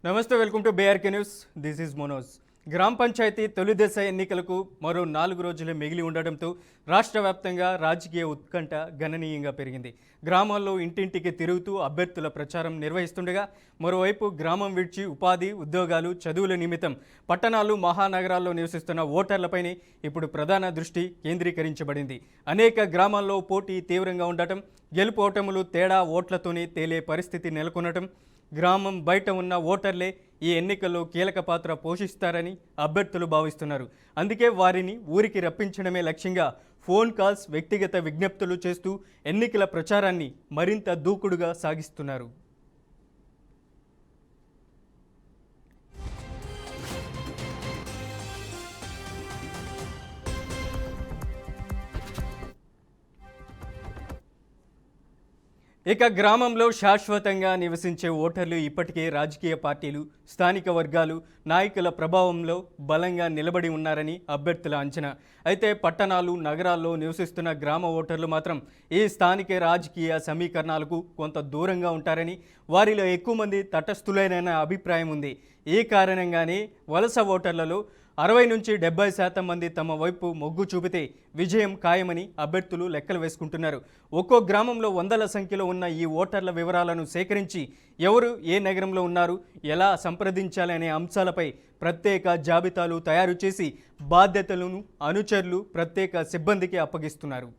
నమస్తే, welcome to BRK news. This is Manoj. గ్రామ పంచాయతీ తొలి దశ ఎన్నికలకు మరో 4 రోజులే మిగిలి ఉండడంతో రాష్ట్ర వ్యాప్తంగా రాజకీయ ఉత్కంఠ గణనీయంగా పెరిగింది. గ్రామాల్లో ఇంటింటికి తిరుగుతూ అభ్యర్థుల ప్రచారం నిర్వహిస్తుండగా మరోవైపు గ్రామం విడిచి ఉపాధి, ఉద్యోగాలు, చదువుల నిమిత్తం పట్టణాలు, మహానగరాల్లో నివసిస్తున్న ఓటర్లపైనే ఇప్పుడు ప్రధాన దృష్టి కేంద్రీకరించబడింది. అనేక గ్రామాల్లో పోటీ తీవ్రంగా ఉండటం, గెలుపోటములు తేడా ఓట్లతోనే తేలే పరిస్థితి నెలకొనటం, గ్రామం బయట ఉన్న ఓటర్లే ఈ ఎన్నికల్లో కీలక పాత్ర పోషిస్తారని అభ్యర్థులు భావిస్తున్నారు. అందుకే వారిని ఊరికి రప్పించడమే లక్ష్యంగా ఫోన్ కాల్స్, వ్యక్తిగత విజ్ఞప్తులు చేస్తూ ఎన్నికల ప్రచారాన్ని మరింత దూకుడుగా సాగిస్తున్నారు. ఇక గ్రామంలో శాశ్వతంగా నివసించే ఓటర్లు ఇప్పటికే రాజకీయ పార్టీలు, స్థానిక వర్గాలు, నాయకుల ప్రభావంలో బలంగా నిలబడి ఉన్నారని అభ్యర్థుల అంచనా. అయితే పట్టణాలు, నగరాల్లో నివసిస్తున్న గ్రామ ఓటర్లు మాత్రం ఈ స్థానిక రాజకీయ సమీకరణాలకు కొంత దూరంగా ఉంటారని, వారిలో ఎక్కువ మంది తటస్థులైన అభిప్రాయం ఉంది. ఈ కారణంగానే వలస ఓటర్లలో 60 నుంచి 70% మంది తమ వైపు మొగ్గు చూపితే విజయం ఖాయమని అభ్యర్థులు లెక్కలు వేసుకుంటున్నారు. ఒక్కో గ్రామంలో వందల సంఖ్యలో ఉన్న ఈ ఓటర్ల వివరాలను సేకరించి ఎవరు ఏ నగరంలో ఉన్నారు, ఎలా సంప్రదించాలనే అంశాలపై ప్రత్యేక జాబితాలు తయారు చేసి బాధ్యతలను అనుచరులు, ప్రత్యేక సిబ్బందికి అప్పగిస్తున్నారు.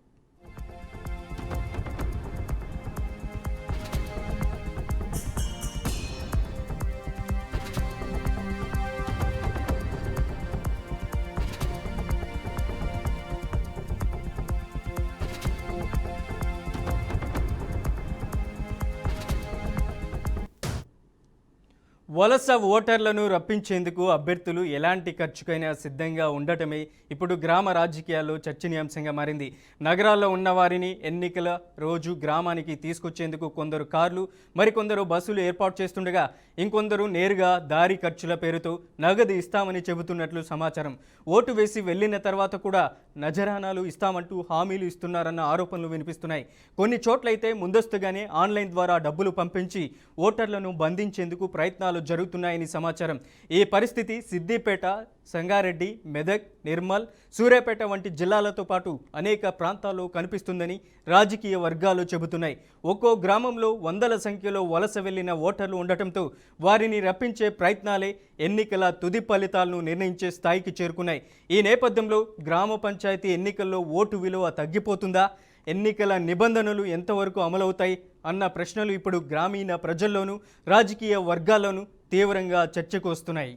వలస ఓటర్లను రప్పించేందుకు అభ్యర్థులు ఎలాంటి ఖర్చుకైనా సిద్ధంగా ఉండటమే ఇప్పుడు గ్రామ రాజకీయాల్లో చర్చనీయాంశంగా మారింది. నగరాల్లో ఉన్న వారిని ఎన్నికల రోజు గ్రామానికి తీసుకొచ్చేందుకు కొందరు కార్లు, మరికొందరు బస్సులు ఏర్పాటు చేస్తుండగా ఇంకొందరు నేరుగా దారి ఖర్చుల పేరుతో నగదు ఇస్తామని చెబుతున్నట్లు సమాచారం. ఓటు వేసి వెళ్లిన తర్వాత కూడా నజరానాలు ఇస్తామంటూ హామీలు ఇస్తున్నారన్న ఆరోపణలు వినిపిస్తున్నాయి. కొన్ని చోట్లయితే ముందస్తుగానే ఆన్లైన్ ద్వారా డబ్బులు పంపించి ఓటర్లను బంధించేందుకు ప్రయత్నాలు జరుగుతున్నాయని సమాచారం. ఈ పరిస్థితి సిద్దిపేట, సంగారెడ్డి, మెదక్, నిర్మల్, సూర్యాపేట వంటి జిల్లాలతో పాటు అనేక ప్రాంతాల్లో కనిపిస్తుందని రాజకీయ వర్గాలు చెబుతున్నాయి. ఒక్కో గ్రామంలో వందల సంఖ్యలో వలస వెళ్లిన ఓటర్లు ఉండటంతో వారిని రప్పించే ప్రయత్నాలే ఎన్నికల తుది ఫలితాలను నిర్ణయించే స్థాయికి చేరుకున్నాయి. ఈ నేపథ్యంలో గ్రామ పంచాయతీ ఎన్నికల్లో ఓటు విలువ తగ్గిపోతుందా, ఎన్నికల నిబంధనలు ఎంతవరకు అమలవుతాయి అన్న ప్రశ్నలు ఇప్పుడు గ్రామీణ ప్రజల్లోనూ, రాజకీయ వర్గాల్లోనూ తీవ్రంగా చర్చకు వస్తున్నాయి.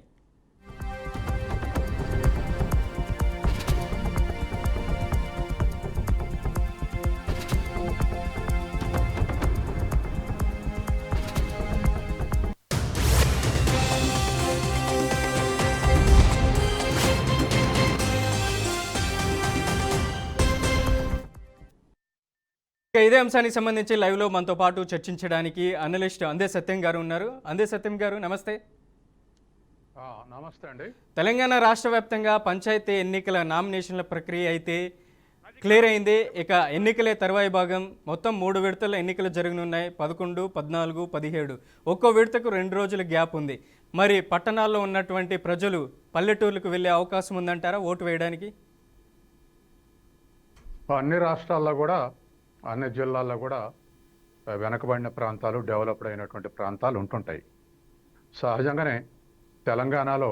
ఇదే అంశానికి సంబంధించి లైవ్లో మనతో పాటు చర్చించడానికి అనలిస్ట్ అందే సత్యం గారు ఉన్నారు. అందే సత్యం గారు, నమస్తే. నమస్తే అండి. తెలంగాణ రాష్ట్ర వ్యాప్తంగా పంచాయతీ ఎన్నికల నామినేషన్ల ప్రక్రియ అయితే క్లియర్ అయింది. ఇక ఎన్నికలే తర్వాయి భాగం. మొత్తం 3 విడతల ఎన్నికలు జరగనున్నాయి. 11, 14, 17. ఒక్కో విడతకు 2 రోజుల గ్యాప్ ఉంది. మరి పట్టణాల్లో ఉన్నటువంటి ప్రజలు పల్లెటూర్లకు వెళ్ళే అవకాశం ఉందంటారా ఓటు వేయడానికి? అన్ని రాష్ట్రాల్లో కూడా, అన్ని జిల్లాల్లో కూడా వెనకబడిన ప్రాంతాలు, డెవలప్డ్ అయినటువంటి ప్రాంతాలు ఉంటుంటాయి. సహజంగానే తెలంగాణలో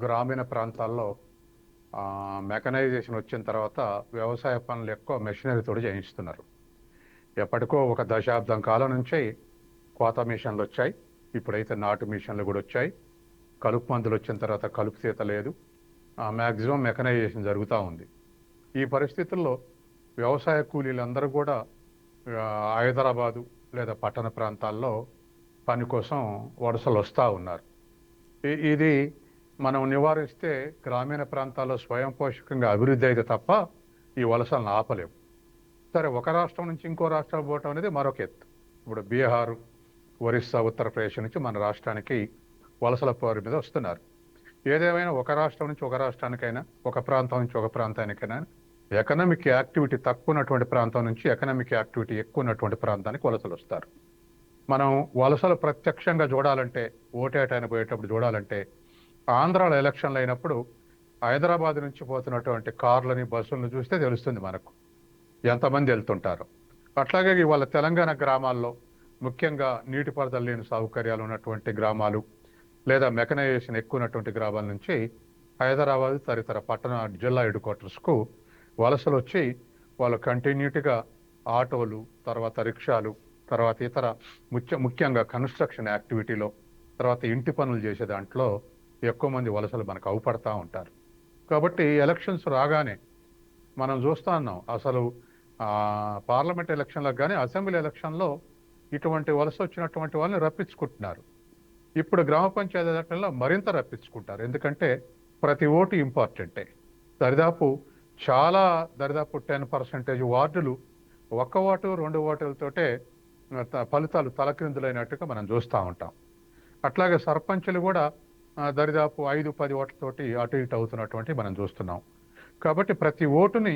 గ్రామీణ ప్రాంతాల్లో మెకనైజేషన్ వచ్చిన తర్వాత వ్యవసాయ పనులు ఎక్కువ మెషినరీతో చేయిస్తున్నారు. ఎప్పటికో ఒక దశాబ్దం కాలం నుంచి కోత మిషన్లు వచ్చాయి. ఇప్పుడైతే నాటు మిషన్లు కూడా వచ్చాయి. కలుపు మందులు వచ్చిన తర్వాత కలుపు తీత లేదు. మ్యాక్సిమం మెకనైజేషన్ జరుగుతూ ఉంది. ఈ పరిస్థితుల్లో వ్యవసాయ కూలీలందరూ కూడా హైదరాబాదు లేదా పట్టణ ప్రాంతాల్లో పని కోసం వలసలు వస్తూ ఉన్నారు. ఇది మనం నివారిస్తే గ్రామీణ ప్రాంతాల్లో స్వయం పోషకంగా అభివృద్ధి అయితే తప్ప ఈ వలసలను ఆపలేము. సరే, ఒక రాష్ట్రం నుంచి ఇంకో రాష్ట్రం పోవటం అనేది మరొక ఎత్తు. ఇప్పుడు బీహారు, ఒరిస్సా, ఉత్తరప్రదేశ్ నుంచి మన రాష్ట్రానికి వలసల పేరు మీద వస్తున్నారు. ఏదేమైనా ఒక రాష్ట్రం నుంచి ఒక రాష్ట్రానికైనా, ఒక ప్రాంతం నుంచి ఒక ప్రాంతానికైనా ఎకనామిక్ యాక్టివిటీ తక్కువ ఉన్నటువంటి ప్రాంతం నుంచి ఎకనామిక్ యాక్టివిటీ ఎక్కువ ఉన్నటువంటి ప్రాంతానికి వలసలు వస్తారు. మనం వలసలు ప్రత్యక్షంగా చూడాలంటే, ఓటేయటానికి పోయేటప్పుడు చూడాలంటే, ఆంధ్రాలో ఎలక్షన్లు అయినప్పుడు హైదరాబాద్ నుంచి పోతున్నటువంటి కార్లని, బస్సులను చూస్తే తెలుస్తుంది మనకు ఎంతమంది వెళ్తుంటారో. అట్లాగే ఇవాళ తెలంగాణ గ్రామాల్లో ముఖ్యంగా నీటిపారుదల లేని సౌకర్యాలు ఉన్నటువంటి గ్రామాలు, లేదా మెకనైజేషన్ ఎక్కువ ఉన్నటువంటి గ్రామాల నుంచి హైదరాబాద్ తదితర పట్టణ జిల్లా హెడ్ క్వార్టర్స్కు వలసలు వచ్చి వాళ్ళు కంటిన్యూటీగా ఆటోలు, తర్వాత రిక్షాలు, తర్వాత ఇతర ముఖ్యంగా కన్స్ట్రక్షన్ యాక్టివిటీలో, తర్వాత ఇంటి పనులు చేసే దాంట్లో ఎక్కువ మంది వలసలు మనకు అవుపడతా ఉంటారు. కాబట్టి ఎలక్షన్స్ రాగానే మనం చూస్తూ ఉన్నాం, అసలు పార్లమెంట్ ఎలక్షన్లకు కానీ అసెంబ్లీ ఎలక్షన్లో ఇటువంటి వలస వచ్చినటువంటి వాళ్ళని రప్పించుకుంటున్నారు. ఇప్పుడు గ్రామ పంచాయతీ ఎలక్షన్లో మరింత రప్పించుకుంటారు. ఎందుకంటే ప్రతి ఓటు ఇంపార్టెంటే. దరిదాపు 10% వార్డులు ఒక్క ఓటు 2 ఓటులతోటే ఫలితాలు తలక్రిందులైనట్టుగా మనం చూస్తూ ఉంటాం. అట్లాగే సర్పంచులు కూడా దరిదాపు 5-10 ఓట్లతోటి అటు ఇటు అవుతున్నటువంటి మనం చూస్తున్నాం. కాబట్టి ప్రతి ఓటుని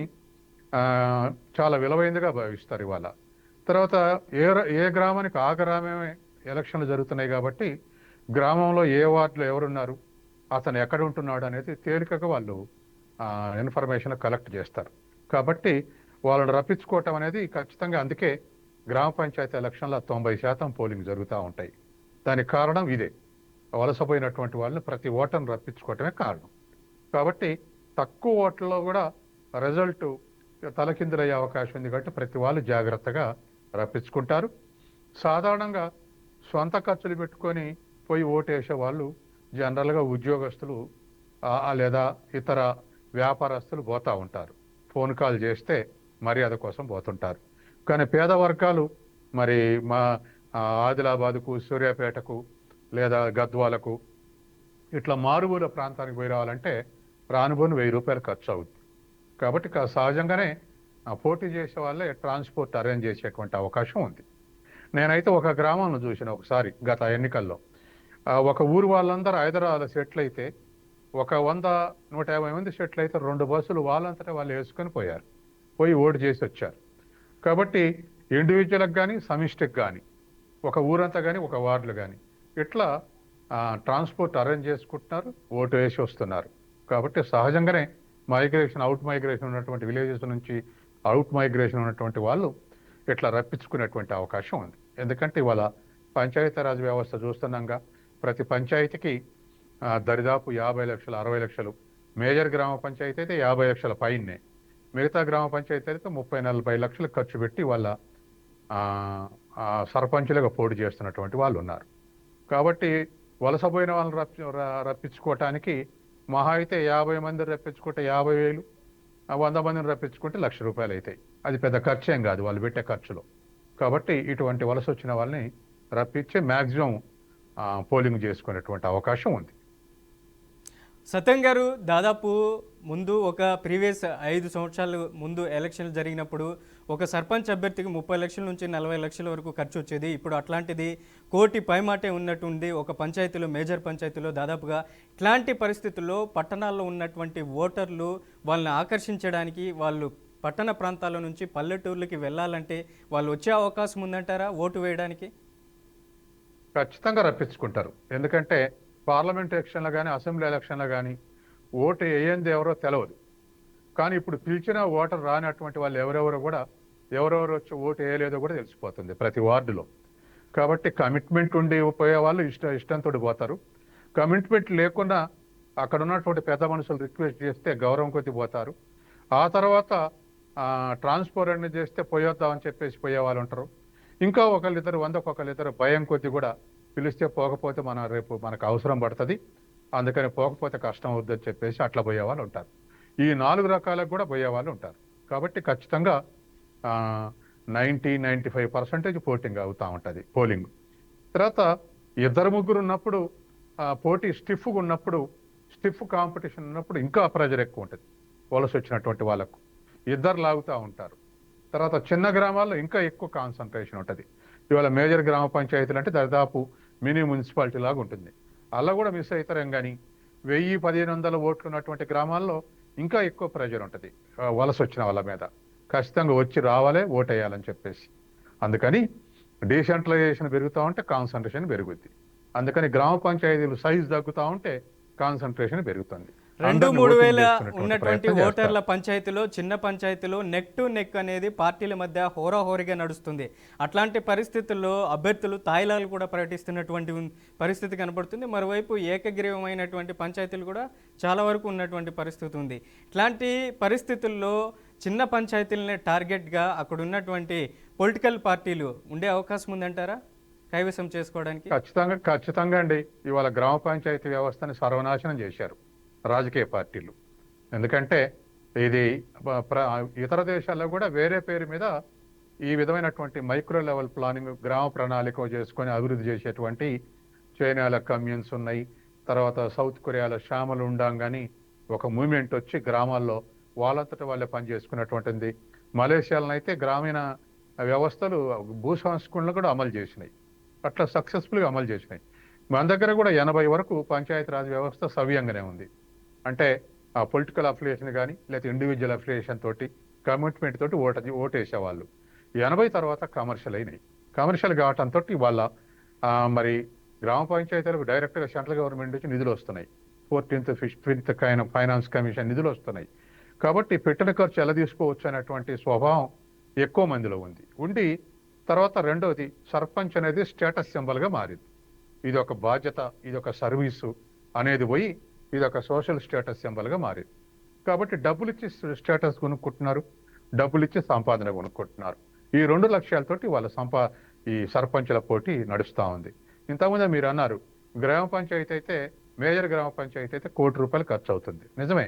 చాలా విలువైనదిగా భావిస్తారు ఇవాళ. తర్వాత ఏ గ్రామానికి ఆ గ్రామమే ఎలక్షన్లు జరుగుతున్నాయి కాబట్టి గ్రామంలో ఏ వార్డులో ఎవరున్నారు, అతను ఎక్కడ ఉంటున్నాడు అనేది తేలికగా వాళ్ళు ఇన్ఫర్మేషన్ కలెక్ట్ చేస్తారు. కాబట్టి వాళ్ళని రప్పించుకోవటం అనేది ఖచ్చితంగా, అందుకే గ్రామ పంచాయతీ ఎలక్షన్లో 90% పోలింగ్ జరుగుతూ ఉంటాయి. దానికి కారణం ఇదే, వలసపోయినటువంటి వాళ్ళని ప్రతి ఓటర్ని రప్పించుకోవటమే కారణం. కాబట్టి తక్కువ ఓట్లలో కూడా రిజల్ట్ తలకిందులయ్యే అవకాశం ఉంది కాబట్టి ప్రతి వాళ్ళు జాగ్రత్తగా రప్పించుకుంటారు. సాధారణంగా సొంత ఖర్చులు పెట్టుకొని పోయి ఓటు వేసే వాళ్ళు జనరల్గా ఉద్యోగస్తులు లేదా ఇతర వ్యాపారస్తులు పోతూ ఉంటారు. ఫోన్ కాల్ చేస్తే మర్యాద కోసం పోతుంటారు. కానీ పేద వర్గాలు మరి మా ఆదిలాబాద్కు, సూర్యాపేటకు లేదా గద్వాలకు ఇట్లా మారుమూల ప్రాంతానికి పోయి రావాలంటే రానుబోను 1000 రూపాయలు ఖర్చు అవుతుంది. కాబట్టి సహజంగానే పోటీ చేసే వాళ్ళే ట్రాన్స్పోర్ట్ అరేంజ్ చేసేటువంటి అవకాశం ఉంది. నేనైతే ఒక గ్రామంలో చూసిన ఒకసారి గత ఎన్నికల్లో, ఒక ఊరు వాళ్ళందరూ హైదరాబాద్లో సెటిల్ అయితే, ఒక 100-150 మంది సెటిల్ అయితే 2 బస్సులు వాళ్ళంతటా వాళ్ళు వేసుకొని పోయి ఓటు చేసి వచ్చారు. కాబట్టి ఇండివిజువల్కి కానీ సమిష్టికి కానీ, ఒక ఊరంతా కానీ ఒక వార్డులు కానీ ఇట్లా ట్రాన్స్పోర్ట్ అరేంజ్ చేసుకుంటున్నారు, ఓటు వేసి వస్తున్నారు. కాబట్టి సహజంగానే అవుట్ మైగ్రేషన్ ఉన్నటువంటి విలేజెస్ నుంచి అవుట్ మైగ్రేషన్ ఉన్నటువంటి వాళ్ళు ఇట్లా రప్పించుకునేటువంటి అవకాశం ఉంది. ఎందుకంటే ఇవాళ పంచాయతీరాజ్ వ్యవస్థ చూస్తున్నాగా, ప్రతి పంచాయతీకి దరిదాపు 50 లక్షలు, 60 లక్షలు, మేజర్ గ్రామ పంచాయతీ అయితే 50 లక్షల పైనే, మిగతా గ్రామ పంచాయతీ అయితే 30-40 లక్షలు ఖర్చు పెట్టి వాళ్ళ సర్పంచులుగా పోటీ చేస్తున్నటువంటి వాళ్ళు ఉన్నారు. కాబట్టి వలసపోయిన వాళ్ళని రప్పించుకోవటానికి మహా అయితే 50 మందిని రప్పించుకుంటే 50,000, 100 మందిని రప్పించుకుంటే ₹1,00,000 అవుతాయి. అది పెద్ద ఖర్చు ఏం కాదు వాళ్ళు పెట్టే ఖర్చులో. కాబట్టి ఇటువంటి వలస వచ్చిన వాళ్ళని రప్పించి మ్యాక్సిమం పోలింగ్ చేసుకునేటువంటి అవకాశం ఉంది. సత్యం గారు, దాదాపు ముందు ఒక ప్రీవియస్ 5 సంవత్సరాల ముందు ఎలక్షన్లు జరిగినప్పుడు ఒక సర్పంచ్ అభ్యర్థికి 30 లక్షల నుంచి 40 లక్షల వరకు ఖర్చు వచ్చేది. ఇప్పుడు అట్లాంటిది 1 కోటి పైమాటే ఉన్నట్టుంది. ఒక పంచాయతీలో, మేజర్ పంచాయతీలో దాదాపుగా ఇట్లాంటి పరిస్థితుల్లో పట్టణాల్లో ఉన్నటువంటి ఓటర్లు వాళ్ళని ఆకర్షించడానికి, వాళ్ళు పట్టణ ప్రాంతాల నుంచి పల్లెటూర్లకి వెళ్ళాలంటే వాళ్ళు వచ్చే అవకాశం ఉందంటారా ఓటు వేయడానికి? ఖచ్చితంగా రప్పించుకుంటారు. ఎందుకంటే పార్లమెంట్ ఎలక్షన్లో కానీ అసెంబ్లీ ఎలక్షన్లో కానీ ఓటు వేయంది ఎవరో తెలియదు. కానీ ఇప్పుడు పిలిచిన ఓటర్ రానటువంటి వాళ్ళు ఎవరెవరు వచ్చి ఓటు వేయలేదో కూడా తెలిసిపోతుంది ప్రతి వార్డులో. కాబట్టి కమిట్మెంట్ ఉండి పోయే వాళ్ళు ఇష్టంతో పోతారు. కమిట్మెంట్ లేకుండా అక్కడ ఉన్నటువంటి పెద్ద మనుషులు రిక్వెస్ట్ చేస్తే గౌరవం కొద్ది పోతారు. ఆ తర్వాత ట్రాన్స్పోర్ట్ అనేది చేస్తే పోయొద్దామని చెప్పేసి పోయే వాళ్ళు ఉంటారు. ఇంకా ఒకళ్ళిద్దరు 100కు భయం కొద్ది కూడా పిలిస్తే పోకపోతే రేపు మనకు అవసరం పడుతుంది, అందుకని పోకపోతే కష్టం అవుద్దని చెప్పేసి అట్లా పోయే వాళ్ళు ఉంటారు. ఈ 4 రకాలకు కూడా పోయే వాళ్ళు ఉంటారు. కాబట్టి ఖచ్చితంగా 90-95% పోటింగ్ అవుతూ ఉంటుంది పోలింగ్. తర్వాత 2-3 ఉన్నప్పుడు పోటీ స్టిఫ్గా ఉన్నప్పుడు, స్టిఫ్ కాంపిటీషన్ ఉన్నప్పుడు ఇంకా ప్రెజర్ ఎక్కువ ఉంటుంది వలస వచ్చినటువంటి వాళ్ళకు. 2 లాగుతూ ఉంటారు. తర్వాత చిన్న గ్రామాల్లో ఇంకా ఎక్కువ కాన్సన్ట్రేషన్ ఉంటుంది. ఇవాళ మేజర్ గ్రామ పంచాయతీలు అంటే దాదాపు మినీ మున్సిపాలిటీ లాగా ఉంటుంది. అలా కూడా మిస్ అవుతారేం కానీ 1000-1500 ఓట్లు ఉన్నటువంటి గ్రామాల్లో ఇంకా ఎక్కువ ప్రెజర్ ఉంటుంది వలస వచ్చిన వాళ్ళ మీద. ఖచ్చితంగా వచ్చి రావాలే, ఓటు వేయాలని చెప్పేసి. అందుకని డీసెంట్రలైజేషన్ పెరుగుతూ ఉంటే కాన్సన్ట్రేషన్ పెరుగుద్ది. అందుకని గ్రామ పంచాయతీలు సైజు తగ్గుతూ ఉంటే కాన్సన్ట్రేషన్ పెరుగుతుంది. 2-3 ఓటింగ్ వేల చేసుకునేటువంటి ఉన్నటువంటి ప్రయత్నం చేస్తారు. ఓటర్ల పంచాయతీలో చిన్న పంచాయతీలో నెక్ టు నెక్ అనేది పార్టీల మధ్య హోరాహోరీగా నడుస్తుంది. అట్లాంటి పరిస్థితుల్లో అభ్యర్థులు తాయిలాలు కూడా ప్రకటిస్తున్నటువంటి పరిస్థితి కనబడుతుంది. మరోవైపు ఏకగ్రీవమైనటువంటి పంచాయతీలు కూడా చాలా వరకు ఉన్నటువంటి పరిస్థితి ఉంది. ఇట్లాంటి పరిస్థితుల్లో చిన్న పంచాయతీలనే టార్గెట్గా అక్కడ ఉన్నటువంటి పొలిటికల్ పార్టీలు ఉండే అవకాశం ఉందంటారా కైవసం చేసుకోవడానికి? ఖచ్చితంగా అండి. ఇవాళ గ్రామ పంచాయతీ వ్యవస్థని సర్వనాశనం చేశారు రాజకీయ పార్టీలు. ఎందుకంటే ఇది ఇతర దేశాల్లో కూడా వేరే పేరు మీద ఈ విధమైనటువంటి మైక్రో లెవెల్ ప్లానింగ్, గ్రామ ప్రణాళిక చేసుకొని అభివృద్ధి చేసేటువంటి చైనాల కమ్యూన్స్ ఉన్నాయి. తర్వాత సౌత్ కొరియాలో శ్యామలు ఉండాం కానీ ఒక మూమెంట్ వచ్చి గ్రామాల్లో వాళ్ళంతటా వాళ్ళే పని చేసుకున్నటువంటిది. మలేషియాలో అయితే గ్రామీణ వ్యవస్థలు భూ సంస్కరణలు కూడా అమలు చేసినాయి. అట్లా సక్సెస్ఫుల్గా అమలు చేసినాయి. మన దగ్గర కూడా 80 వరకు పంచాయతీరాజ్ వ్యవస్థ సవ్యంగానే ఉంది. అంటే ఆ పొలిటికల్ అఫిలియేషన్ కానీ లేకపోతే ఇండివిజువల్ అఫిలియేషన్ తోటి కమిట్మెంట్ తోటి ఓటేసేవాళ్ళు. 80 తర్వాత కమర్షియల్ అయినాయి. కమర్షియల్ కావటంతో వాళ్ళ మరి గ్రామ పంచాయతీలకు డైరెక్ట్గా సెంట్రల్ గవర్నమెంట్ నుంచి నిధులు వస్తున్నాయి. 14th 15th ఫైనాన్స్ కమిషన్ నిధులు వస్తున్నాయి. కాబట్టి పెట్టిన ఖర్చు ఎలా తీసుకోవచ్చు అనేటువంటి స్వభావం ఎక్కువ మందిలో ఉండి తర్వాత రెండవది సర్పంచ్ అనేది స్టేటస్ సింబల్గా మారింది. ఇది ఒక బాధ్యత, ఇది ఒక సర్వీసు అనేది పోయి ఇది ఒక సోషల్ స్టేటస్ సింబల్గా మారింది. కాబట్టి డబ్బులు ఇచ్చి స్టేటస్ కొనుక్కుంటున్నారు, డబ్బులు ఇచ్చి సంపాదన కొనుక్కుంటున్నారు. ఈ 2 లక్ష్యాలతోటి వాళ్ళ ఈ సర్పంచుల పోటీ నడుస్తూ ఉంది. ఇంతకుముందే మీరు అన్నారు గ్రామ పంచాయతీ అయితే, మేజర్ గ్రామ పంచాయతీ అయితే ₹1 కోటి ఖర్చు అవుతుంది. నిజమే.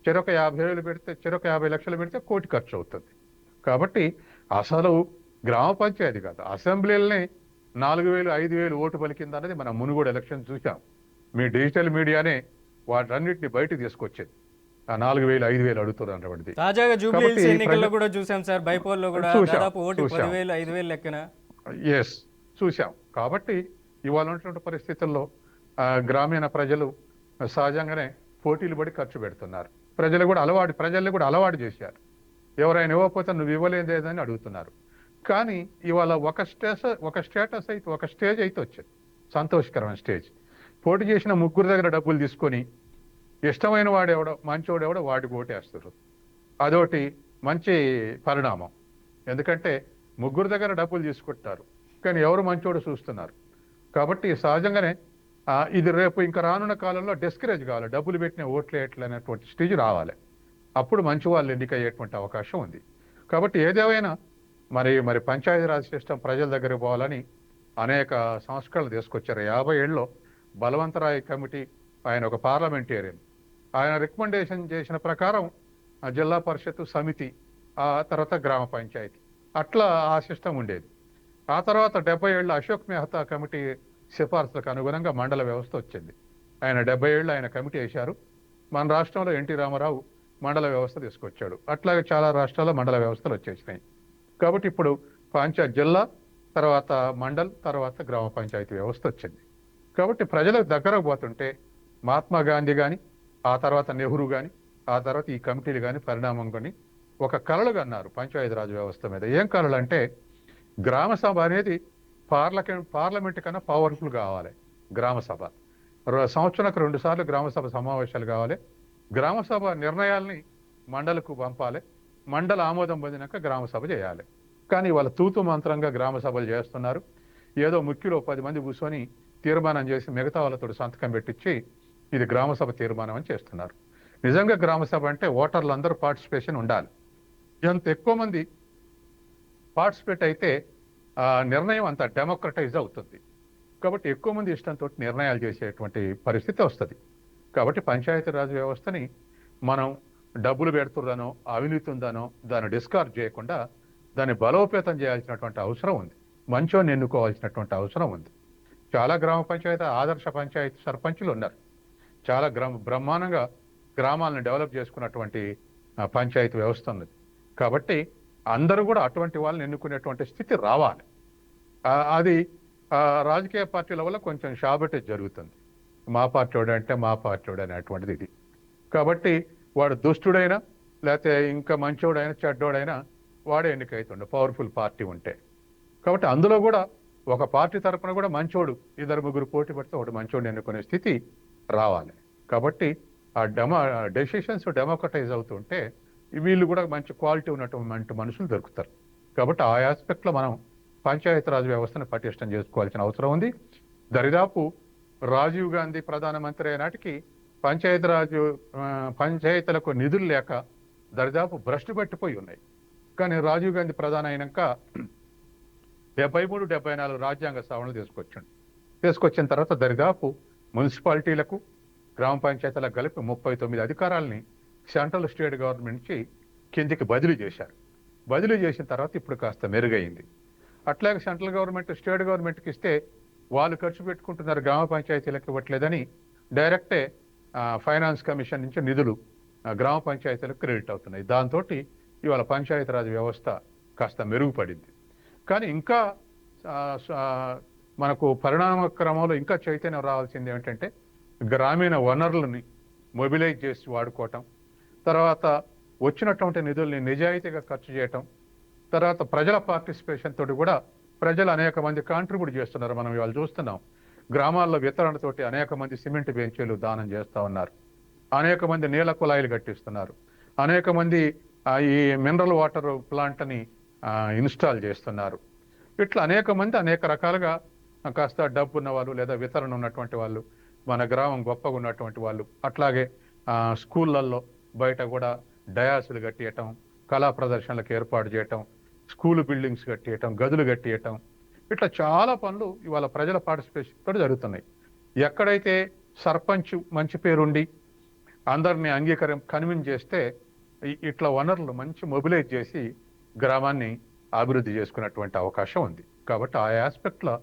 చెరొక 50,000 పెడితే, చెరొక 50 లక్షలు పెడితే ₹1 కోటి ఖర్చు అవుతుంది. కాబట్టి అసలు గ్రామ పంచాయతీ కాదు, అసెంబ్లీలని 4,000 5,000 ఓటు పలికింది అన్నది మనం మునుగోడు ఎలక్షన్ చూసాం. మీ డిజిటల్ మీడియానే వాటన్నిటిని బయటకు తీసుకొచ్చేది. ఆ 4,000 5,000 అడుగుతున్నారు అన్నటువంటిది. తాజాగా జూబ్లీహిల్స్ ఎన్నికల్లో కూడా చూసాం సార్, బైపోల్లో కూడా దాదాపు ఓటు 10,000 5,000 లెక్కన చూసాం. కాబట్టి ఇవాళ ఉన్నటువంటి పరిస్థితుల్లో గ్రామీణ ప్రజలు సహజంగానే పోటీలు పడి ఖర్చు పెడుతున్నారు. ప్రజల్ని కూడా అలవాటు చేశారు. ఎవరైనా ఇవ్వకపోతే నువ్వు ఇవ్వలేదేదని అడుగుతున్నారు. కానీ ఇవాళ ఒక స్టేటస్ అయితే, ఒక స్టేజ్ అయితే వచ్చేది, సంతోషకరమైన స్టేజ్. పోటీ చేసిన ముగ్గురు దగ్గర డబ్బులు తీసుకొని ఇష్టమైన వాడెవడో, మంచోడెవడో వాడికి ఓటేస్తారు. అదొకటి మంచి పరిణామం. ఎందుకంటే ముగ్గురు దగ్గర డబ్బులు తీసుకుంటారు కానీ ఎవరు మంచోడు చూస్తున్నారు. కాబట్టి సహజంగానే ఇది రేపు ఇంకా రానున్న కాలంలో డిస్కరేజ్ కావాలి, డబ్బులు పెట్టిన ఓట్లు వేయట్లనేటువంటి స్టేజ్ రావాలి. అప్పుడు మంచి వాళ్ళు ఎన్నికయ్యేటువంటి అవకాశం ఉంది. కాబట్టి ఏదేమైనా మరి పంచాయతీరాజ్ సిస్టమ్ ప్రజల దగ్గరికి పోవాలని అనేక సంస్కరణలు తీసుకొచ్చారు. 50 ఏళ్ళలో బలవంతరాయ్ కమిటీ, ఆయన ఒక పార్లమెంటేరియన్, ఆయన రికమెండేషన్ చేసిన ప్రకారం జిల్లా పరిషత్ సమితి, ఆ తర్వాత గ్రామ పంచాయతీ, అట్లా ఆ సిస్టమ్ ఉండేది. ఆ తర్వాత 70 ఏళ్ళ అశోక్ మెహతా కమిటీ సిఫార్సులకు అనుగుణంగా మండల వ్యవస్థ వచ్చింది. ఆయన 70 ఏళ్ళు ఆయన కమిటీ వేశారు. మన రాష్ట్రంలో ఎన్టీ రామారావు మండల వ్యవస్థ తీసుకొచ్చాడు. అట్లాగే చాలా రాష్ట్రాల్లో మండల వ్యవస్థలు వచ్చేసినాయి. కాబట్టి ఇప్పుడు జిల్లా, తర్వాత మండల్, తర్వాత గ్రామ పంచాయతీ వ్యవస్థ వచ్చింది. కాబట్టి ప్రజలకు దగ్గరకు పోతుంటే మహాత్మా గాంధీ కానీ, ఆ తర్వాత నెహ్రూ కానీ, ఆ తర్వాత ఈ కమిటీలు కానీ పరిణామం కొని ఒక కలలుగా అన్నారు పంచాయతీరాజ్ వ్యవస్థ మీద. ఏం కలలు అంటే గ్రామ సభ అనేది పార్లమెంట్ కన్నా పవర్ఫుల్ కావాలి. గ్రామ సభ సంవత్సరానికి 2 సార్లు గ్రామ సభ సమావేశాలు కావాలి. గ్రామ సభ నిర్ణయాల్ని మండలకు పంపాలి. మండల ఆమోదం పొందినాక గ్రామ సభ చేయాలి. కానీ వాళ్ళ తూతు మంత్రంగా గ్రామ సభలు చేస్తున్నారు. ఏదో ముఖ్యులో 10 మంది కూర్చొని తీర్మానం చేసి మిగతా వాళ్ళతో సంతకం పెట్టించి ఇది గ్రామ సభ తీర్మానం అని చేస్తున్నారు. నిజంగా గ్రామ సభ అంటే ఓటర్లు అందరూ పార్టిసిపేషన్ ఉండాలి. ఎంత ఎక్కువ మంది పార్టిసిపేట్ అయితే నిర్ణయం అంత డెమోక్రటైజ్ అవుతుంది. కాబట్టి ఎక్కువ మంది ఇష్టంతో నిర్ణయాలు చేసేటువంటి పరిస్థితి వస్తుంది. కాబట్టి పంచాయతీరాజ్ వ్యవస్థని మనం డబ్బులు పెడుతుందనో, అవినీతి ఉందనో దాన్ని డిస్కార్డ్ చేయకుండా దాన్ని బలోపేతం చేయాల్సినటువంటి అవసరం ఉంది. మంచోని ఎన్నుకోవాల్సినటువంటి అవసరం ఉంది. చాలా గ్రామ పంచాయతీ ఆదర్శ పంచాయతీ సర్పంచులు ఉన్నారు. చాలా బ్రహ్మాండంగా గ్రామాలను డెవలప్ చేసుకున్నటువంటి పంచాయతీ వ్యవస్థ ఉన్నది. కాబట్టి అందరూ కూడా అటువంటి వాళ్ళని ఎన్నుకునేటువంటి స్థితి రావాలి. అది రాజకీయ పార్టీల వల్ల కొంచెం షాబటేజ్ జరుగుతుంది. మా పార్టీ అంటే మా పార్టీ అనేటువంటిది ఇది. కాబట్టి వాడు దుష్టుడైనా లేకపోతే ఇంకా మంచోడైనా చెడ్డోడైనా వాడే ఎన్నికైతుండే పవర్ఫుల్ పార్టీ ఉంటే. కాబట్టి అందులో కూడా ఒక పార్టీ తరపున కూడా మంచోడు, ఇద్దరు ముగ్గురు పోటీ పడితే ఒకటి మంచోడు ఎన్నుకునే స్థితి రావాలి. కాబట్టి ఆ డెసిషన్స్ డెమోక్రటైజ్ అవుతుంటే వీళ్ళు కూడా మంచి క్వాలిటీ ఉన్నటువంటి మనుషులు దొరుకుతారు. కాబట్టి ఆ ఆస్పెక్ట్లో మనం పంచాయతీరాజ్ వ్యవస్థను పటిష్టం చేసుకోవాల్సిన అవసరం ఉంది. దరిదాపు రాజీవ్ గాంధీ ప్రధానమంత్రి అయినాటికి పంచాయతీరాజ్ పంచాయతీలకు నిధులు లేక దరిదాపు భ్రష్టు పట్టిపోయి ఉన్నాయి. కానీ రాజీవ్ గాంధీ ప్రధాని అయినాక 73, 74 రాజ్యాంగ సవరణలు తీసుకొచ్చిన తర్వాత దరిదాపు మున్సిపాలిటీలకు, గ్రామ పంచాయతీలకు కలిపి 39 అధికారాలని సెంట్రల్ స్టేట్ గవర్నమెంట్ నుంచి కిందికి బదిలీ చేశారు. బదిలీ చేసిన తర్వాత ఇప్పుడు కాస్త మెరుగైంది. అట్లాగే సెంట్రల్ గవర్నమెంట్ స్టేట్ గవర్నమెంట్కి ఇస్తే వాళ్ళు ఖర్చు పెట్టుకుంటున్నారు, గ్రామ పంచాయతీలకు ఇవ్వట్లేదని డైరెక్టే ఫైనాన్స్ కమిషన్ నుంచి నిధులు గ్రామ పంచాయతీలకు క్రెడిట్ అవుతున్నాయి. దాంతో ఇవాళ పంచాయతీరాజ్ వ్యవస్థ కాస్త మెరుగుపడింది. కానీ ఇంకా మనకు పరిణామ క్రమంలో ఇంకా చైతన్యం రావాల్సింది ఏమిటంటే గ్రామీణ వనరులని మొబిలైజ్ చేసి వాడుకోవటం, తర్వాత వచ్చినటువంటి నిధుల్ని నిజాయితీగా ఖర్చు చేయటం, తర్వాత ప్రజల పార్టిసిపేషన్ తోటి కూడా ప్రజలు అనేక మంది కాంట్రిబ్యూట్ చేస్తున్నారు. మనం ఇవాళ చూస్తున్నాం, గ్రామాల్లో వితరణతోటి అనేక మంది సిమెంట్ బెంచీలు దానం చేస్తూ ఉన్నారు, అనేక మంది నీళ్ళ కుళాయిలు కట్టిస్తున్నారు, అనేక మంది ఈ మినరల్ వాటర్ ప్లాంట్ని ఇన్స్టాల్ చేస్తున్నారు. ఇట్లా అనేక మంది అనేక రకాలుగా కాస్త డబ్బు ఉన్న వాళ్ళు లేదా వితరణ ఉన్నటువంటి వాళ్ళు, మన గ్రామం గొప్పగా ఉన్నటువంటి వాళ్ళు, అట్లాగే స్కూళ్ళల్లో బయట కూడా డయాసులు కట్టియటం, కళా ప్రదర్శనలకు ఏర్పాటు చేయటం, స్కూల్ బిల్డింగ్స్ కట్టియటం, గదులు కట్టియటం, ఇట్లా చాలా పనులు ఇవాళ ప్రజల పార్టిసిపేషన్ తోటి జరుగుతున్నాయి. ఎక్కడైతే సర్పంచ్ మంచి పేరుండి అందరినీ కన్విన్స్ చేస్తే ఇట్లా వనరులు మంచి మొబిలైజ్ చేసి గ్రామాన్ని అభివృద్ధి చేసుకున్నటువంటి అవకాశం ఉంది. కాబట్టి ఆ ఆస్పెక్ట్లో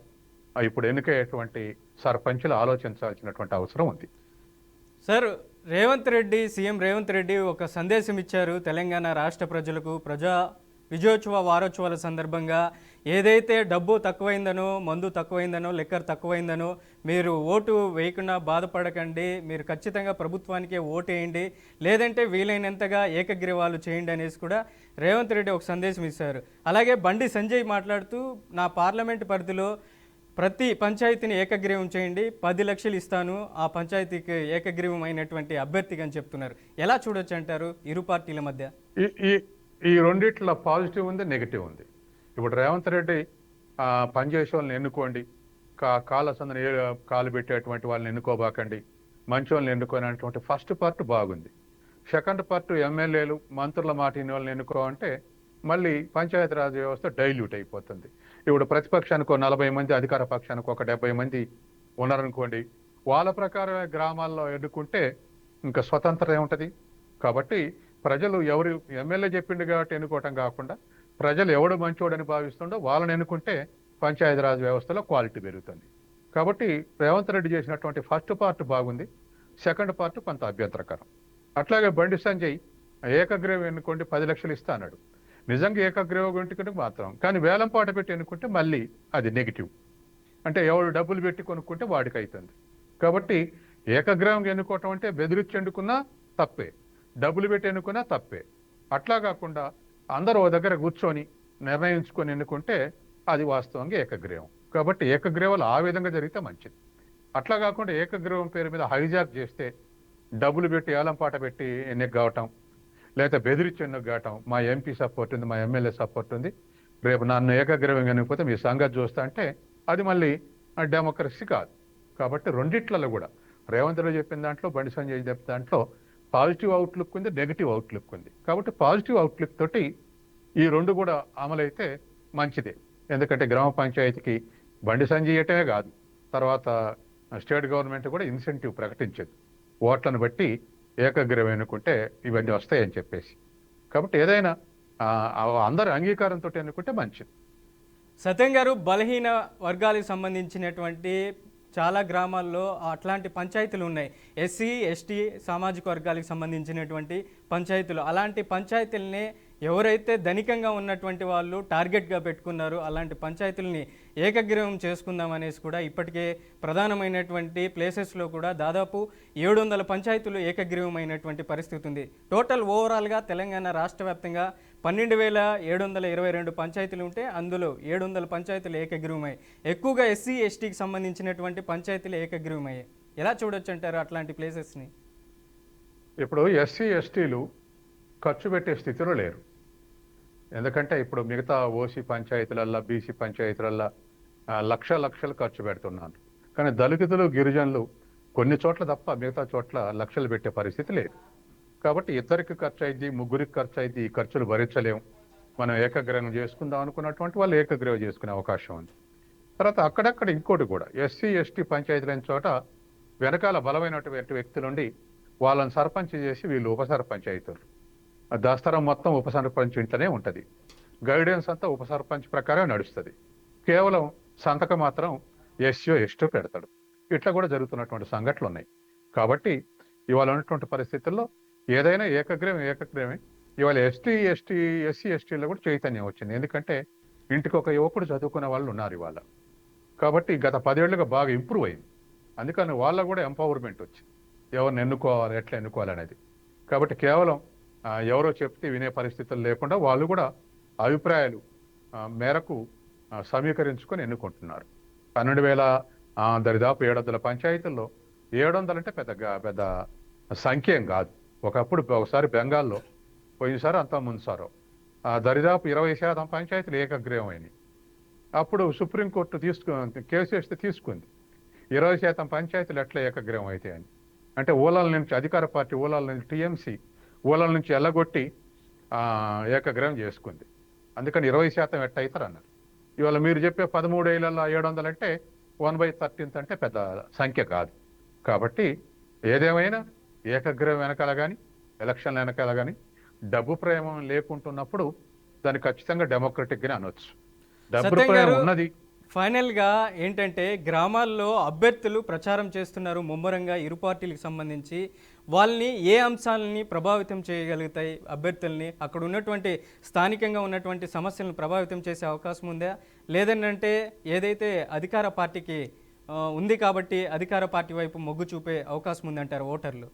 ఇప్పుడు ఎన్నికయ్యేటువంటి సర్పంచులు ఆలోచించాల్సినటువంటి అవసరం ఉంది. సార్, సీఎం రేవంత్ రెడ్డి ఒక సందేశం ఇచ్చారు తెలంగాణ రాష్ట్ర ప్రజలకు. ప్రజా విజయోత్సవ వారోత్సవాల సందర్భంగా ఏదైతే డబ్బు తక్కువైందనో, మందు తక్కువైందనో, లిక్కర్ తక్కువైందనో మీరు ఓటు వేయకుండా బాధపడకండి, మీరు ఖచ్చితంగా ప్రభుత్వానికే ఓటేయండి, లేదంటే వీలైనంతగా ఏకగ్రీవాలు చేయండి అనేసి కూడా రేవంత్ రెడ్డి ఒక సందేశం ఇచ్చారు. అలాగే బండి సంజయ్ మాట్లాడుతూ నా పార్లమెంటు పరిధిలో ప్రతి పంచాయతీని ఏకగ్రీవం చేయండి, 10 లక్షలు ఇస్తాను ఆ పంచాయతీకి ఏకగ్రీవం అయినటువంటి అభ్యర్థికి అని చెప్తున్నారు. ఎలా చూడొచ్చు అంటారు ఇరు పార్టీల మధ్య? ఈ రెండిట్లో పాజిటివ్ ఉంది, నెగిటివ్ ఉంది. ఇప్పుడు రేవంత్ రెడ్డి పనిచేసే వాళ్ళని ఎన్నుకోండి, కాళ్ళ సందని కాలు పెట్టేటువంటి వాళ్ళని ఎన్నుకోబాకండి, మంచి వాళ్ళని ఎన్నుకోనటువంటి ఫస్ట్ పార్ట్ బాగుంది. సెకండ్ పార్ట్ ఎమ్మెల్యేలు మంత్రుల మాట ఇన్ని వాళ్ళని ఎన్నుకోవాలంటే మళ్ళీ పంచాయతీరాజ్ వ్యవస్థ డైల్యూట్ అయిపోతుంది. ఇప్పుడు ప్రతిపక్షానికి 40 మంది, అధికార పక్షానికి ఒక 70 మంది ఉన్నారనుకోండి, వాళ్ళ ప్రకారమే గ్రామాల్లో ఎన్నుకుంటే ఇంకా స్వతంత్రం ఏముంటుంది. కాబట్టి ప్రజలు ఎవరు ఎమ్మెల్యే చెప్పిండు కాబట్టి ఎన్నుకోవటం కాకుండా ప్రజలు ఎవడు మంచోడని భావిస్తుండో వాళ్ళని ఎన్నుకుంటే పంచాయతీరాజ్ వ్యవస్థలో క్వాలిటీ పెరుగుతుంది. కాబట్టి రేవంత్ రెడ్డి చేసినటువంటి ఫస్ట్ పార్ట్ బాగుంది, సెకండ్ పార్ట్ కొంత అభ్యంతరకరం. అట్లాగే బండి సంజయ్ ఏకగ్రీవం ఎన్నుకోండి 10 లక్షలు ఇస్తా అన్నాడు. నిజంగా ఏకగ్రీవం ఎన్నుకుంటే మాత్రం, కానీ వేలం పాట పెట్టి ఎన్నుకుంటే మళ్ళీ అది నెగిటివ్. అంటే ఎవడు డబ్బులు పెట్టి కొనుక్కుంటే వాడికి అవుతుంది. కాబట్టి ఏకగ్రీవం ఎన్నుకోవటం అంటే బెదిరించి ఎన్నుకున్నా తప్పే, డబ్బులు పెట్టి ఎన్నుకున్నా తప్పే. అట్లా కాకుండా అందరూ ఓ దగ్గర కూర్చొని నిర్ణయించుకొని ఎన్నుకుంటే అది వాస్తవంగా ఏకగ్రీవం. కాబట్టి ఏకగ్రీవాలు ఆ విధంగా జరిగితే మంచిది. అట్లా కాకుండా ఏకగ్రీవం పేరు మీద హైజాక్ చేస్తే డబ్బులు పెట్టి ఏలంపాట పెట్టి ఎన్నిక కావటం, లేదా బెదిరించి ఎన్నిక కావటం, మా ఎంపీ సపోర్ట్ ఉంది, మా ఎమ్మెల్యే సపోర్ట్ ఉంది, రేపు నన్ను ఏకగ్రీవం ఎన్నికపోతే మీ సంగతి చూస్తా అంటే అది మళ్ళీ డెమోక్రసీ కాదు. కాబట్టి రెండిట్లలో కూడా రేవంత్ రెడ్డి చెప్పిన దాంట్లో, బండి సంజయ్ చెప్పిన దాంట్లో పాజిటివ్ అవుట్లుక్ ఉంది, నెగిటివ్ అవుట్లుక్ ఉంది. కాబట్టి పాజిటివ్ అవుట్లుక్ తోటి ఈ రెండు కూడా అమలైతే మంచిదే. ఎందుకంటే గ్రామ పంచాయతీకి బండి సంజయటమే కాదు, తర్వాత స్టేట్ గవర్నమెంట్ కూడా ఇన్సెంటివ్ ప్రకటించదు, ఓట్లను బట్టి ఏకగ్రీవం ఎన్నుకుంటే ఇవన్నీ వస్తాయని చెప్పేసి. కాబట్టి ఏదైనా అందరి అంగీకారంతో ఎన్నుకుంటే మంచిది. సత్యం గారు, బలహీన వర్గాలకు సంబంధించినటువంటి చాలా గ్రామాల్లో అట్లాంటి పంచాయతీలు ఉన్నాయి, ఎస్సీ ఎస్టీ సామాజిక వర్గాలకు సంబంధించినటువంటి పంచాయతీలు. అలాంటి పంచాయతీలని ఎవరైతే ధనికంగా ఉన్నటువంటి వాళ్ళు టార్గెట్గా పెట్టుకున్నారో అలాంటి పంచాయతీలని ఏకగ్రీవం చేసుకుందాం అనేసి కూడా ఇప్పటికే ప్రధానమైనటువంటి ప్లేసెస్లో కూడా దాదాపు 700 పంచాయతీలు ఏకగ్రీవం అయినటువంటి పరిస్థితి ఉంది. టోటల్ ఓవరాల్గా తెలంగాణ రాష్ట్ర వ్యాప్తంగా 12,722 పంచాయతీలు ఉంటే అందులో 700 పంచాయతీలు ఏకగ్రీవమయ్యాయి. ఎక్కువగా ఎస్సీ ఎస్టీకి సంబంధించినటువంటి పంచాయతీలు ఏకగ్రీవమయ్యాయి. ఎలా చూడొచ్చు అంటారు అట్లాంటి ప్లేసెస్ని? ఇప్పుడు ఎస్సీ ఎస్టీలు ఖర్చు పెట్టే స్థితిలో లేరు. ఎందుకంటే ఇప్పుడు మిగతా ఓసీ పంచాయతీలల్లో బీసీ పంచాయతీలల్లో లక్షలు ఖర్చు పెడుతున్నారు. కానీ దళితులు గిరిజనులు కొన్ని చోట్ల తప్ప మిగతా చోట్ల లక్షలు పెట్టే పరిస్థితి లేదు. కాబట్టి ఇద్దరికి ఖర్చు అయింది, ముగ్గురికి ఖర్చు అయింది, ఈ ఖర్చులు భరించలేము, మనం ఏకగ్రీవం చేసుకుందాం అనుకున్నటువంటి వాళ్ళు ఏకగ్రీవం చేసుకునే అవకాశం ఉంది. తర్వాత అక్కడక్కడ ఇంకోటి కూడా ఎస్సీ ఎస్టీ పంచాయతీలైన చోట వెనకాల బలమైనటువంటి వ్యక్తులుండి వాళ్ళని సర్పంచ్ చేసి వీళ్ళు ఉప సర్పంచ్ అవుతారు. దస్తరం మొత్తం ఉప సర్పంచ్ ఇంట్లోనే ఉంటుంది. గైడెన్స్ అంతా ఉప సర్పంచ్ ప్రకారం నడుస్తుంది. కేవలం సంతకం మాత్రం ఎస్సీ ఎస్టీ పెడతాడు. ఇట్లా కూడా జరుగుతున్నటువంటి సంఘటనలు ఉన్నాయి. కాబట్టి ఇవాళ ఉన్నటువంటి పరిస్థితుల్లో ఏదైనా ఏకగ్రీవమే. ఇవాళ ఎస్సీ ఎస్టీలో కూడా చైతన్యం వచ్చింది. ఎందుకంటే ఇంటికి ఒక యువకుడు చదువుకునే వాళ్ళు ఉన్నారు ఇవాళ. కాబట్టి గత 10 ఏళ్లుగా బాగా ఇంప్రూవ్ అయింది. అందుకని వాళ్ళ కూడా ఎంపవర్మెంట్ వచ్చింది, ఎవరిని ఎన్నుకోవాలి, ఎట్లా ఎన్నుకోవాలనేది. కాబట్టి కేవలం ఎవరో చెప్తే వినే పరిస్థితులు లేకుండా వాళ్ళు కూడా అభిప్రాయాలు మేరకు సమీకరించుకొని ఎన్నుకుంటున్నారు. 12,000 దరిదాపు 700 పంచాయతీల్లో 700 అంటే పెద్ద సంఖ్య ఏం కాదు. ఒకసారి బెంగాల్లో పోయినసారి అంతా ముందుసారో దరిదాపు 20% పంచాయతీలు ఏకగ్రీవమైనవి. అప్పుడు సుప్రీంకోర్టు కేసు వేస్తే తీసుకుంది 20% పంచాయతీలు ఎట్లా ఏకగ్రీవం అయితే అని. అంటే ఊళ్ళ నుంచి అధికార పార్టీ ఊళ్ళ నుంచి టీఎంసీ ఊళ్ళ నుంచి ఎల్లగొట్టి ఏకగ్రీవం చేసుకుంది. అందుకని 20% ఎట్ట అవుతారు అన్నారు. ఇవాళ మీరు చెప్పే 13,700 అంటే 1/13 అంటే పెద్ద సంఖ్య కాదు. కాబట్టి ఏదేమైనా ఏకగ్రీవం వెనకాల కానీ ఎలక్షన్ల వెనకాల కానీ డబ్బు ప్రేమ లేకుంటున్నప్పుడు దాన్ని ఖచ్చితంగా డెమోక్రటిక్గానే అనొచ్చు. డబ్బు ప్రేమ ఉన్నది. ఫైనల్గా ఏంటంటే గ్రామాల్లో అభ్యర్థులు ప్రచారం చేస్తున్నారు ముమ్మరంగా ఇరు పార్టీలకు సంబంధించి. వాళ్ళని ఏ అంశాలని ప్రభావితం చేయగలుగుతాయి అభ్యర్థుల్ని? అక్కడ ఉన్నటువంటి స్థానికంగా ఉన్నటువంటి సమస్యలను ప్రభావితం చేసే అవకాశం ఉందా? లేదంటే ఏదైతే అధికార పార్టీకి ఉంది కాబట్టి అధికార పార్టీ వైపు మొగ్గు చూపే అవకాశం ఉందంటారు ఓటర్లు?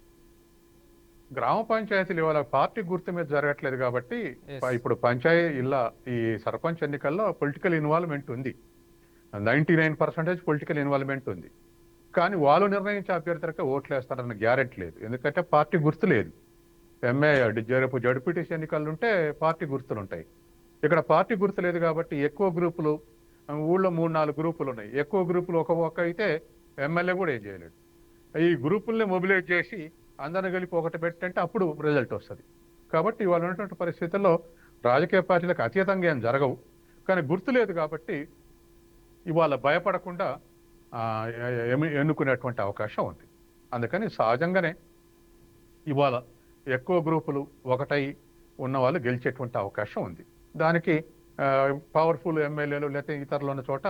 గ్రామ పంచాయతీలు ఇవాళ పార్టీ గుర్తు మీద జరగట్లేదు కాబట్టి ఇప్పుడు ఈ సర్పంచ్ ఎన్నికల్లో పొలిటికల్ ఇన్వాల్వ్మెంట్ ఉంది. 99% పొలిటికల్ ఇన్వాల్వ్మెంట్ ఉంది. కానీ వాళ్ళు నిర్ణయించే అభ్యర్థులకే ఓట్లు వేస్తారన్న గ్యారెంటీ లేదు. ఎందుకంటే పార్టీ గుర్తు లేదు. జడ్పీటీసీ ఎన్నికలు ఉంటే పార్టీ గుర్తులు ఉంటాయి. ఇక్కడ పార్టీ గుర్తు లేదు కాబట్టి ఎక్కువ గ్రూపులు, ఊళ్ళో 3-4 గ్రూపులు ఉన్నాయి. ఎక్కువ గ్రూపులు ఒక అయితే ఎమ్మెల్యే కూడా ఏం చేయలేడు. ఈ గ్రూపుల్ని మొబిలైజ్ చేసి అందరిని కలిపి ఒకటి పెట్టంటే అప్పుడు రిజల్ట్ వస్తుంది. కాబట్టి ఇవాళ ఉన్నటువంటి పరిస్థితుల్లో రాజకీయ పార్టీలకు అతీతంగా ఏం జరగవు. కానీ గుర్తు లేదు కాబట్టి ఇవాళ భయపడకుండా ఎన్నుకునేటువంటి అవకాశం ఉంది. అందుకని సహజంగానే ఇవాళ ఎక్కువ గ్రూపులు ఒకటై ఉన్న వాళ్ళు గెలిచేటువంటి అవకాశం ఉంది. దానికి పవర్ఫుల్ ఎమ్మెల్యేలు లేకపోతే ఇతరులు ఉన్న చోట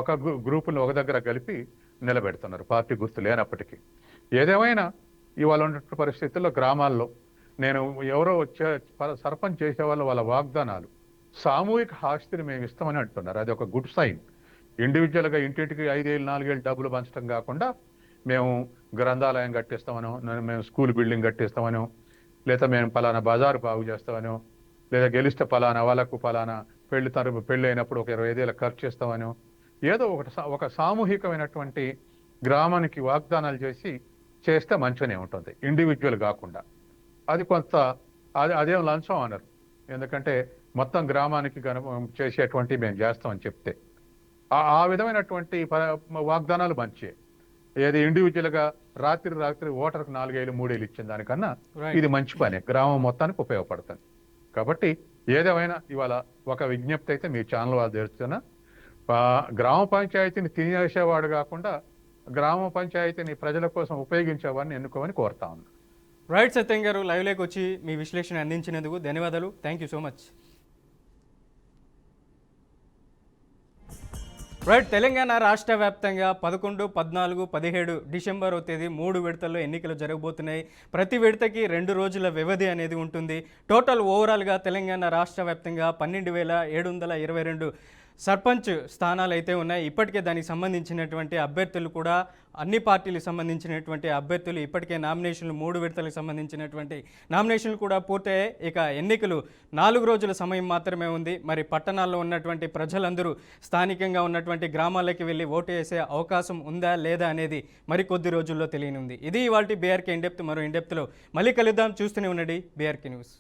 ఒక గ్రూపుని ఒక దగ్గర కలిపి నిలబెడుతున్నారు పార్టీ గుర్తు లేనప్పటికీ. ఏదేమైనా ఇవాళ ఉన్నటువంటి పరిస్థితుల్లో గ్రామాల్లో నేను ఎవరో సర్పంచ్ చేసేవాళ్ళు వాళ్ళ వాగ్దానాలు సామూహిక ఆస్తిని మేము ఇస్తామని అంటున్నారు. అది ఒక గుడ్ సైన్. ఇండివిజువల్గా ఇంటింటికి 5,000 4,000 డబ్బులు పంచడం కాకుండా మేము గ్రంథాలయం కట్టిస్తామనో, మేము స్కూల్ బిల్డింగ్ కట్టిస్తామనో, లేదా మేము పలానా బజారు బాగు చేస్తామనో, లేదా గెలిస్తే వాళ్ళకు పలానా పెళ్లి అయినప్పుడు ఒక 25,000 ఖర్చు ఇస్తామనో, ఏదో ఒక సామూహికమైనటువంటి గ్రామానికి వాగ్దానాలు చేస్తే మంచిగానే ఉంటుంది, ఇండివిజువల్ కాకుండా. అది అదేం లంచం అనరు. ఎందుకంటే మొత్తం గ్రామానికి చేసేటువంటి మేము చేస్తామని చెప్తే ఆ విధమైనటువంటి వాగ్దానాలు మంచి. ఏది ఇండివిజువల్గా రాత్రి ఓటర్కు 4,000 3,000 ఇచ్చిన దానికన్నా ఇది మంచి పని, గ్రామం మొత్తానికి ఉపయోగపడుతుంది. కాబట్టి ఏదేమైనా ఇవాళ ఒక విజ్ఞప్తి అయితే మీ ఛానల్ వాళ్ళు తెలుస్తున్నా, గ్రామ పంచాయతీని తినేసేవాడు కాకుండా గ్రామ పంచాయతీని ప్రజల కోసం ఉపయోగించేవాడిని ఎన్నుకోమని కోరుతా ఉన్నా. రైట్ సత్యం గారు, లైవ్లోకి వచ్చి మీ విశ్లేషణ అందించినందుకు ధన్యవాదాలు. Thank you so much. Right, Telangana రాష్ట్ర వ్యాప్తంగా 11, 14, 17 డిసెంబర్ తేదీ 3 విడతల్లో ఎన్నికలు జరగబోతున్నాయి. ప్రతి విడతకి 2 రోజుల వ్యవధి అనేది ఉంటుంది. టోటల్ ఓవరాల్గా తెలంగాణ రాష్ట్ర వ్యాప్తంగా 12,722 సర్పంచ్ స్థానాలు అయితే ఉన్నాయి. ఇప్పటికే దానికి సంబంధించినటువంటి అభ్యర్థులు కూడా అన్ని పార్టీలకు సంబంధించినటువంటి అభ్యర్థులు ఇప్పటికే నామినేషన్లు 3 విడతలకు సంబంధించినటువంటి నామినేషన్లు కూడా పూర్తయ్యాయి. ఇక ఎన్నికలు 4 రోజుల సమయం మాత్రమే ఉంది. మరి పట్టణాల్లో ఉన్నటువంటి ప్రజలందరూ స్థానికంగా ఉన్నటువంటి గ్రామాలకి వెళ్ళి ఓటు వేసే అవకాశం ఉందా లేదా అనేది మరికొద్ది రోజుల్లో తెలియనుంది. ఇది ఇవాల్టి బీఆర్కే ఇన్డెప్త్. మరో ఇన్డెప్త్లో మళ్ళీ కలుద్దాం. చూస్తూనే ఉండండి బీఆర్కే న్యూస్.